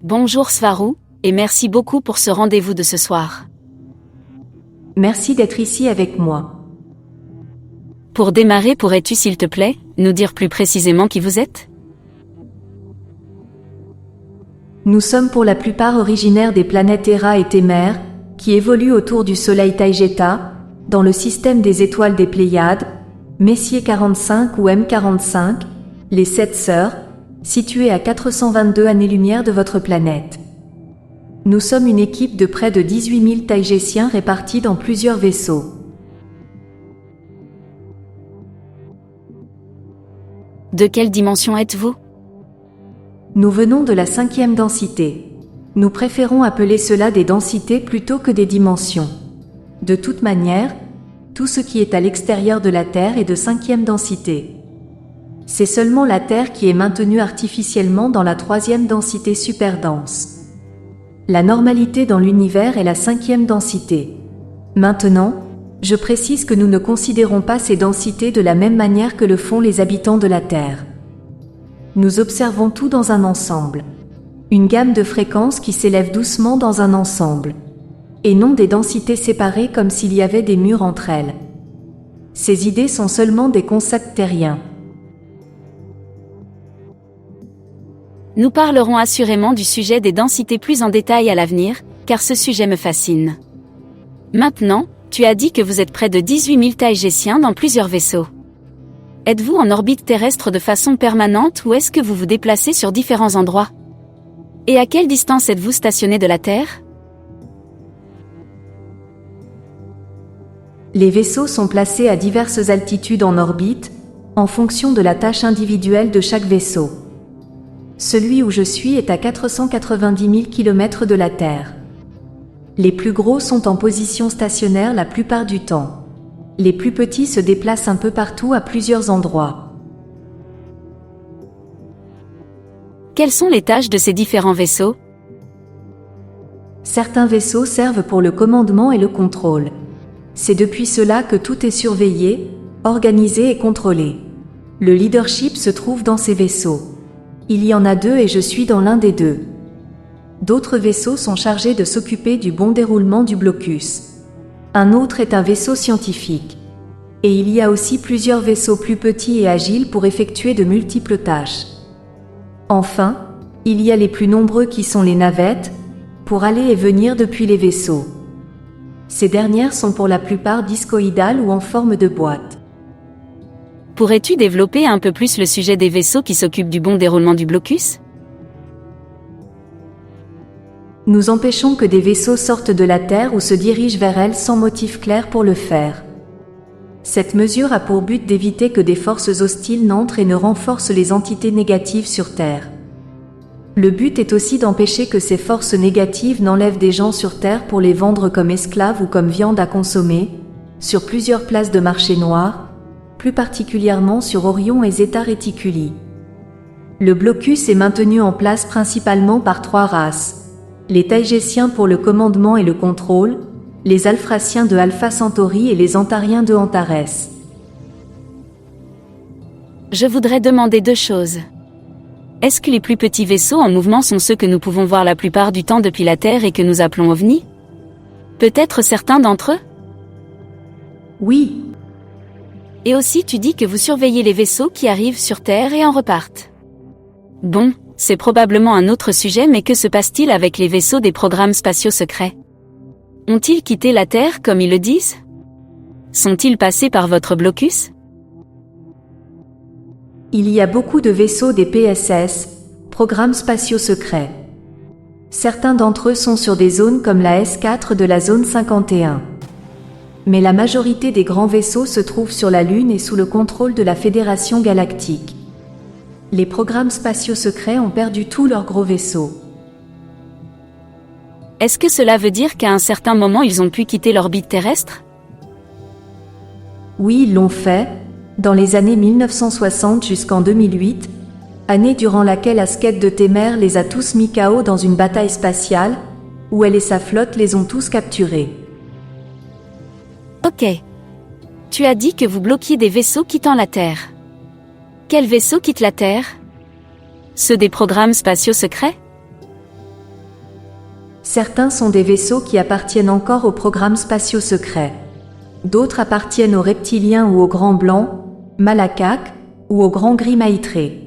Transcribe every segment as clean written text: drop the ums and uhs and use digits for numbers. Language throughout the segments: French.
Bonjour Svarou, et merci beaucoup pour ce rendez-vous de ce soir. Merci d'être ici avec moi. Pour démarrer, pourrais-tu s'il te plaît, nous dire plus précisément qui vous êtes ? Nous sommes pour la plupart originaires des planètes Terra et Témer, qui évoluent autour du soleil Taygeta, dans le système des étoiles des Pléiades, Messier 45 ou M45, les 7 sœurs, situées à 422 années-lumière de votre planète. Nous sommes une équipe de près de 18 000 Taygétiens répartis dans plusieurs vaisseaux. De quelle dimension êtes-vous ? Nous venons de la 5e densité. Nous préférons appeler cela des densités plutôt que des dimensions. De toute manière, tout ce qui est à l'extérieur de la Terre est de 5e densité. C'est seulement la Terre qui est maintenue artificiellement dans la 3e densité superdense. La normalité dans l'univers est la 5e densité. Maintenant, je précise que nous ne considérons pas ces densités de la même manière que le font les habitants de la Terre. Nous observons tout dans un ensemble. Une gamme de fréquences qui s'élève doucement dans un ensemble. Et non des densités séparées comme s'il y avait des murs entre elles. Ces idées sont seulement des concepts terriens. Nous parlerons assurément du sujet des densités plus en détail à l'avenir, car ce sujet me fascine. Maintenant, tu as dit que vous êtes près de 18 000 Taygétiens dans plusieurs vaisseaux. Êtes-vous en orbite terrestre de façon permanente ou est-ce que vous vous déplacez sur différents endroits ? Et à quelle distance êtes-vous stationné de la Terre ? Les vaisseaux sont placés à diverses altitudes en orbite, en fonction de la tâche individuelle de chaque vaisseau. Celui où je suis est à 490 000 km de la Terre. Les plus gros sont en position stationnaire la plupart du temps. Les plus petits se déplacent un peu partout à plusieurs endroits. Quelles sont les tâches de ces différents vaisseaux ? Certains vaisseaux servent pour le commandement et le contrôle. C'est depuis cela que tout est surveillé, organisé et contrôlé. Le leadership se trouve dans ces vaisseaux. Il y en a 2 et je suis dans l'un des 2. D'autres vaisseaux sont chargés de s'occuper du bon déroulement du blocus. Un autre est un vaisseau scientifique. Et il y a aussi plusieurs vaisseaux plus petits et agiles pour effectuer de multiples tâches. Enfin, il y a les plus nombreux qui sont les navettes, pour aller et venir depuis les vaisseaux. Ces dernières sont pour la plupart discoïdales ou en forme de boîte. Pourrais-tu développer un peu plus le sujet des vaisseaux qui s'occupent du bon déroulement du blocus ? Nous empêchons que des vaisseaux sortent de la Terre ou se dirigent vers elle sans motif clair pour le faire. Cette mesure a pour but d'éviter que des forces hostiles n'entrent et ne renforcent les entités négatives sur Terre. Le but est aussi d'empêcher que ces forces négatives n'enlèvent des gens sur Terre pour les vendre comme esclaves ou comme viande à consommer, sur plusieurs places de marché noir, plus particulièrement sur Orion et Zeta Reticuli. Le blocus est maintenu en place principalement par 3 races. Les Taygétiens pour le commandement et le contrôle, les Alphraciens de Alpha Centauri et les Antariens de Antares. Je voudrais demander 2 choses. Est-ce que les plus petits vaisseaux en mouvement sont ceux que nous pouvons voir la plupart du temps depuis la Terre et que nous appelons ovnis ? Peut-être certains d'entre eux ? Oui. Et aussi tu dis que vous surveillez les vaisseaux qui arrivent sur Terre et en repartent. Bon, c'est probablement un autre sujet, mais que se passe-t-il avec les vaisseaux des programmes spatiaux secrets ? Ont-ils quitté la Terre comme ils le disent ? Sont-ils passés par votre blocus ? Il y a beaucoup de vaisseaux des PSS, programmes spatiaux secrets. Certains d'entre eux sont sur des zones comme la S4 de la zone 51. Mais la majorité des grands vaisseaux se trouvent sur la Lune et sous le contrôle de la Fédération galactique. Les programmes spatiaux secrets ont perdu tous leurs gros vaisseaux. Est-ce que cela veut dire qu'à un certain moment ils ont pu quitter l'orbite terrestre ? Oui, ils l'ont fait, dans les années 1960 jusqu'en 2008, année durant laquelle Asket de Témer les a tous mis KO dans une bataille spatiale, où elle et sa flotte les ont tous capturés. Ok. Tu as dit que vous bloquiez des vaisseaux quittant la Terre. Quels vaisseaux quittent la Terre ? Ceux des programmes spatiaux secrets ? Certains sont des vaisseaux qui appartiennent encore aux programmes spatiaux secrets. D'autres appartiennent aux reptiliens ou aux grands blancs, Malakak, ou aux grands gris maïtrés.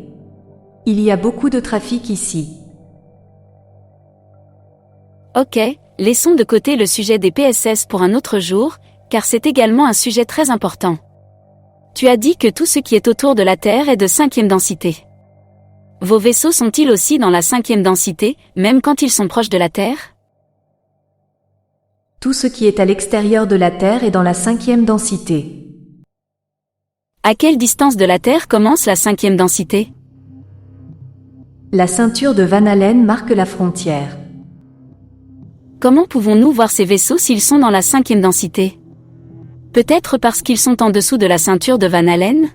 Il y a beaucoup de trafic ici. Ok, laissons de côté le sujet des PSS pour un autre jour, car c'est également un sujet très important. Tu as dit que tout ce qui est autour de la Terre est de 5e densité. Vos vaisseaux sont-ils aussi dans la 5e densité, même quand ils sont proches de la Terre? Tout ce qui est à l'extérieur de la Terre est dans la 5e densité. À quelle distance de la Terre commence la 5e densité? La ceinture de Van Allen marque la frontière. Comment pouvons-nous voir ces vaisseaux s'ils sont dans la 5e densité? Peut-être parce qu'ils sont en dessous de la ceinture de Van Allen?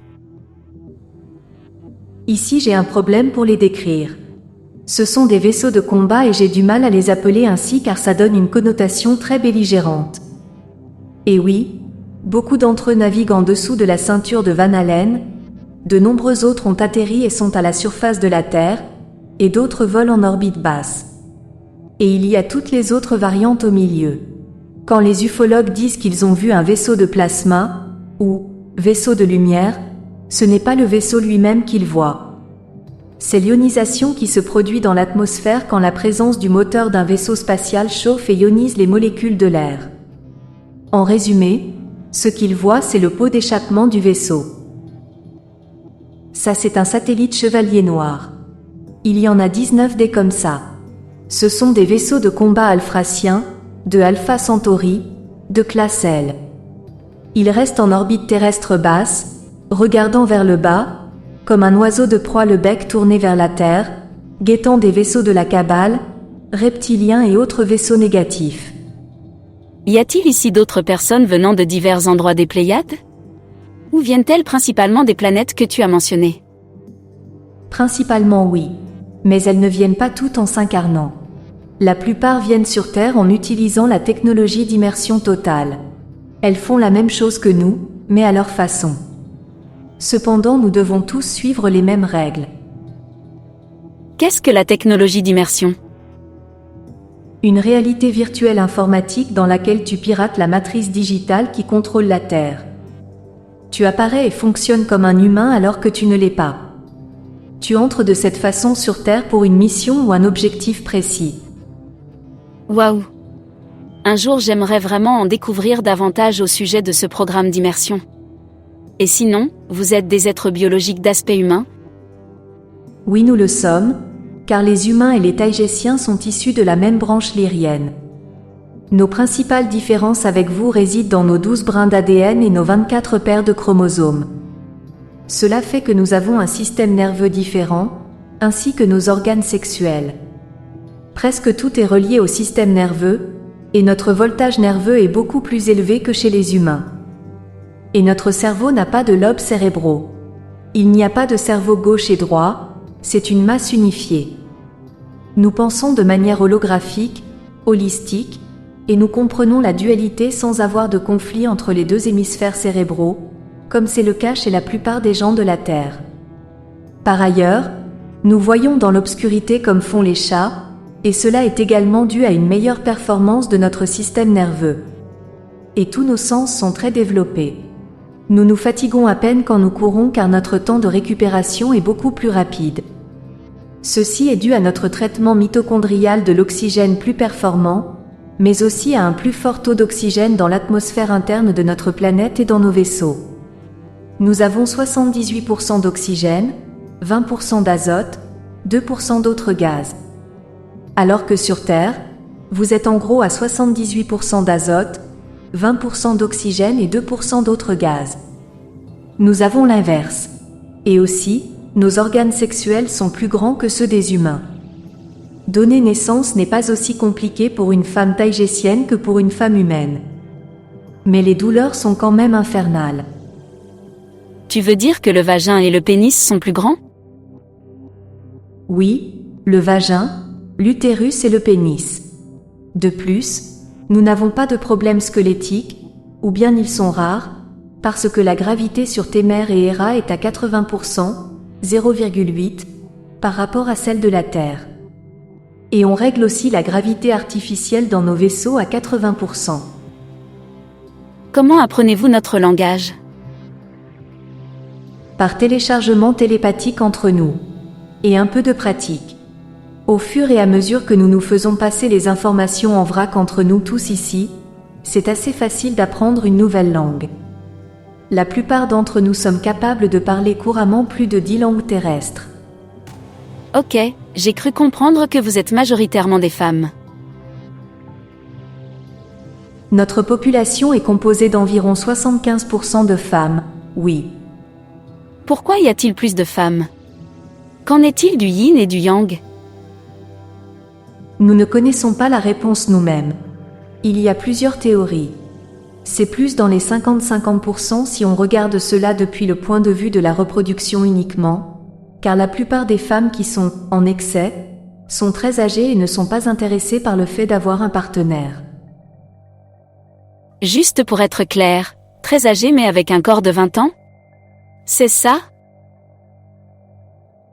Ici j'ai un problème pour les décrire. Ce sont des vaisseaux de combat et j'ai du mal à les appeler ainsi car ça donne une connotation très belligérante. Et oui, beaucoup d'entre eux naviguent en dessous de la ceinture de Van Allen, de nombreux autres ont atterri et sont à la surface de la Terre, et d'autres volent en orbite basse. Et il y a toutes les autres variantes au milieu. Quand les ufologues disent qu'ils ont vu un vaisseau de plasma, ou vaisseau de lumière, ce n'est pas le vaisseau lui-même qu'ils voient. C'est l'ionisation qui se produit dans l'atmosphère quand la présence du moteur d'un vaisseau spatial chauffe et ionise les molécules de l'air. En résumé, ce qu'ils voient c'est le pot d'échappement du vaisseau. Ça c'est un satellite chevalier noir. Il y en a 19 des comme ça. Ce sont des vaisseaux de combat alphaciens, de Alpha Centauri, de classe L. Ils restent en orbite terrestre basse, regardant vers le bas, comme un oiseau de proie le bec tourné vers la Terre, guettant des vaisseaux de la Kabbale, reptiliens et autres vaisseaux négatifs. Y a-t-il ici d'autres personnes venant de divers endroits des Pléiades? Ou viennent-elles principalement des planètes que tu as mentionnées? Principalement oui, mais elles ne viennent pas toutes en s'incarnant. La plupart viennent sur Terre en utilisant la technologie d'immersion totale. Elles font la même chose que nous, mais à leur façon. Cependant, nous devons tous suivre les mêmes règles. Qu'est-ce que la technologie d'immersion? Une réalité virtuelle informatique dans laquelle tu pirates la matrice digitale qui contrôle la Terre. Tu apparais et fonctionnes comme un humain alors que tu ne l'es pas. Tu entres de cette façon sur Terre pour une mission ou un objectif précis. Waouh! Un jour j'aimerais vraiment en découvrir davantage au sujet de ce programme d'immersion. Et sinon, vous êtes des êtres biologiques d'aspect humain? Oui, nous le sommes, car les humains et les Taïgésiens sont issus de la même branche lyrienne. Nos principales différences avec vous résident dans nos 12 brins d'ADN et nos 24 paires de chromosomes. Cela fait que nous avons un système nerveux différent, ainsi que nos organes sexuels. Presque tout est relié au système nerveux, et notre voltage nerveux est beaucoup plus élevé que chez les humains. Et notre cerveau n'a pas de lobes cérébraux. Il n'y a pas de cerveau gauche et droit, c'est une masse unifiée. Nous pensons de manière holographique, holistique, et nous comprenons la dualité sans avoir de conflit entre les deux hémisphères cérébraux, comme c'est le cas chez la plupart des gens de la Terre. Par ailleurs, nous voyons dans l'obscurité comme font les chats, et cela est également dû à une meilleure performance de notre système nerveux. Et tous nos sens sont très développés. Nous nous fatiguons à peine quand nous courons car notre temps de récupération est beaucoup plus rapide. Ceci est dû à notre traitement mitochondrial de l'oxygène plus performant, mais aussi à un plus fort taux d'oxygène dans l'atmosphère interne de notre planète et dans nos vaisseaux. Nous avons 78% d'oxygène, 20% d'azote, 2% d'autres gaz. Alors que sur Terre, vous êtes en gros à 78% d'azote, 20% d'oxygène et 2% d'autres gaz. Nous avons l'inverse. Et aussi, nos organes sexuels sont plus grands que ceux des humains. Donner naissance n'est pas aussi compliqué pour une femme taïgésienne que pour une femme humaine. Mais les douleurs sont quand même infernales. Tu veux dire que le vagin et le pénis sont plus grands? Oui, le vagin, l'utérus et le pénis. De plus, nous n'avons pas de problèmes squelettiques, ou bien ils sont rares, parce que la gravité sur Témère et Héra est à 80%, 0,8, par rapport à celle de la Terre. Et on règle aussi la gravité artificielle dans nos vaisseaux à 80%. Comment apprenez-vous notre langage? Par téléchargement télépathique entre nous. Et un peu de pratique. Au fur et à mesure que nous nous faisons passer les informations en vrac entre nous tous ici, c'est assez facile d'apprendre une nouvelle langue. La plupart d'entre nous sommes capables de parler couramment plus de 10 langues terrestres. Ok, j'ai cru comprendre que vous êtes majoritairement des femmes. Notre population est composée d'environ 75% de femmes, oui. Pourquoi y a-t-il plus de femmes? Qu'en est-il du yin et du yang? Nous ne connaissons pas la réponse nous-mêmes. Il y a plusieurs théories. C'est plus dans les 50-50% si on regarde cela depuis le point de vue de la reproduction uniquement, car la plupart des femmes qui sont en excès sont très âgées et ne sont pas intéressées par le fait d'avoir un partenaire. Juste pour être clair, très âgée mais avec un corps de 20 ans? C'est ça?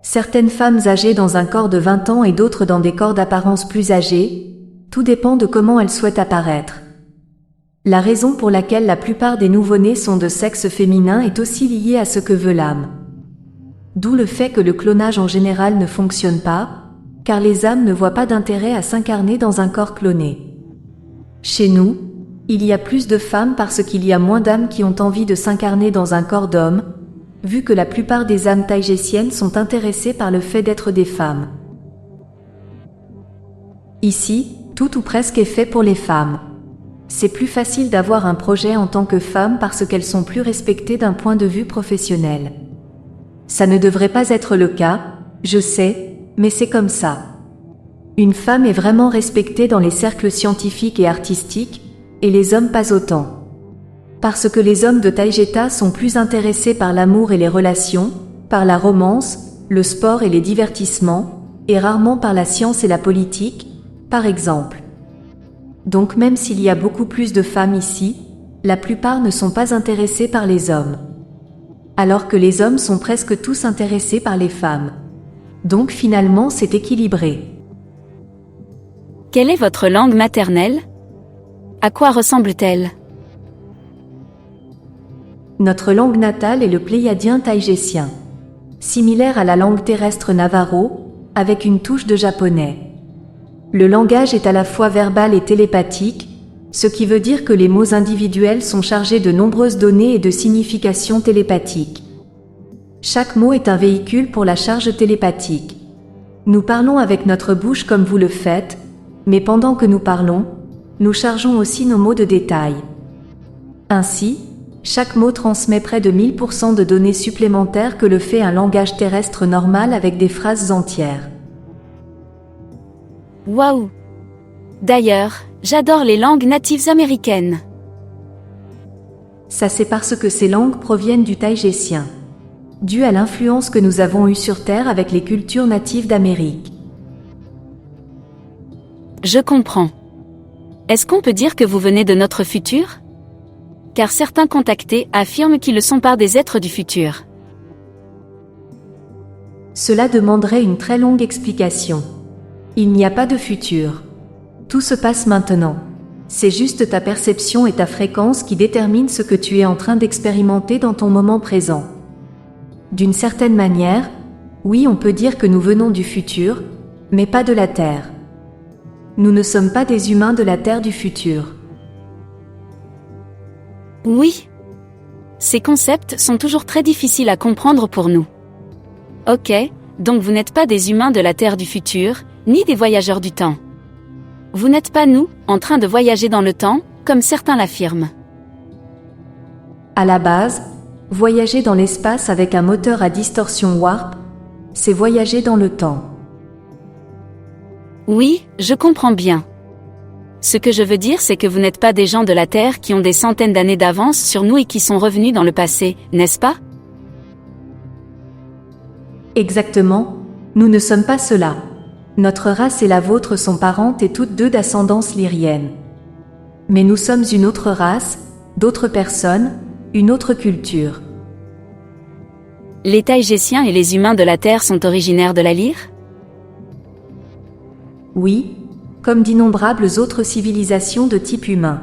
Certaines femmes âgées dans un corps de 20 ans et d'autres dans des corps d'apparence plus âgés, tout dépend de comment elles souhaitent apparaître. La raison pour laquelle la plupart des nouveau-nés sont de sexe féminin est aussi liée à ce que veut l'âme. D'où le fait que le clonage en général ne fonctionne pas, car les âmes ne voient pas d'intérêt à s'incarner dans un corps cloné. Chez nous, il y a plus de femmes parce qu'il y a moins d'âmes qui ont envie de s'incarner dans un corps d'homme, vu que la plupart des âmes taïgésiennes sont intéressées par le fait d'être des femmes. Ici, tout ou presque est fait pour les femmes. C'est plus facile d'avoir un projet en tant que femme parce qu'elles sont plus respectées d'un point de vue professionnel. Ça ne devrait pas être le cas, je sais, mais c'est comme ça. Une femme est vraiment respectée dans les cercles scientifiques et artistiques, et les hommes pas autant. Parce que les hommes de Taïgeta sont plus intéressés par l'amour et les relations, par la romance, le sport et les divertissements, et rarement par la science et la politique, par exemple. Donc même s'il y a beaucoup plus de femmes ici, la plupart ne sont pas intéressés par les hommes. Alors que les hommes sont presque tous intéressés par les femmes. Donc finalement c'est équilibré. Quelle est votre langue maternelle? À quoi ressemble-t-elle? Notre langue natale est le pléiadien taïgésien. Similaire à la langue terrestre navajo, avec une touche de japonais. Le langage est à la fois verbal et télépathique, ce qui veut dire que les mots individuels sont chargés de nombreuses données et de significations télépathiques. Chaque mot est un véhicule pour la charge télépathique. Nous parlons avec notre bouche comme vous le faites, mais pendant que nous parlons, nous chargeons aussi nos mots de détail. Ainsi, chaque mot transmet près de 1000% de données supplémentaires que le fait un langage terrestre normal avec des phrases entières. Waouh! D'ailleurs, j'adore les langues natives américaines. Ça c'est parce que ces langues proviennent du taïgésien, dû à l'influence que nous avons eue sur Terre avec les cultures natives d'Amérique. Je comprends. Est-ce qu'on peut dire que vous venez de notre futur? Car certains contactés affirment qu'ils le sont par des êtres du futur. Cela demanderait une très longue explication. Il n'y a pas de futur. Tout se passe maintenant. C'est juste ta perception et ta fréquence qui déterminent ce que tu es en train d'expérimenter dans ton moment présent. D'une certaine manière, oui, on peut dire que nous venons du futur, mais pas de la Terre. Nous ne sommes pas des humains de la Terre du futur. Oui. Ces concepts sont toujours très difficiles à comprendre pour nous. Ok, donc vous n'êtes pas des humains de la Terre du futur, ni des voyageurs du temps. Vous n'êtes pas nous, en train de voyager dans le temps, comme certains l'affirment. À la base, voyager dans l'espace avec un moteur à distorsion warp, c'est voyager dans le temps. Oui, je comprends bien. Ce que je veux dire, c'est que vous n'êtes pas des gens de la Terre qui ont des centaines d'années d'avance sur nous et qui sont revenus dans le passé, n'est-ce pas? Exactement, nous ne sommes pas cela. Notre race et la vôtre sont parentes et toutes deux d'ascendance lyrienne. Mais nous sommes une autre race, d'autres personnes, une autre culture. Les Taïgésiens et les humains de la Terre sont originaires de la Lyre? Oui, comme d'innombrables autres civilisations de type humain.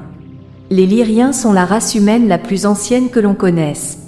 Les Lyriens sont la race humaine la plus ancienne que l'on connaisse.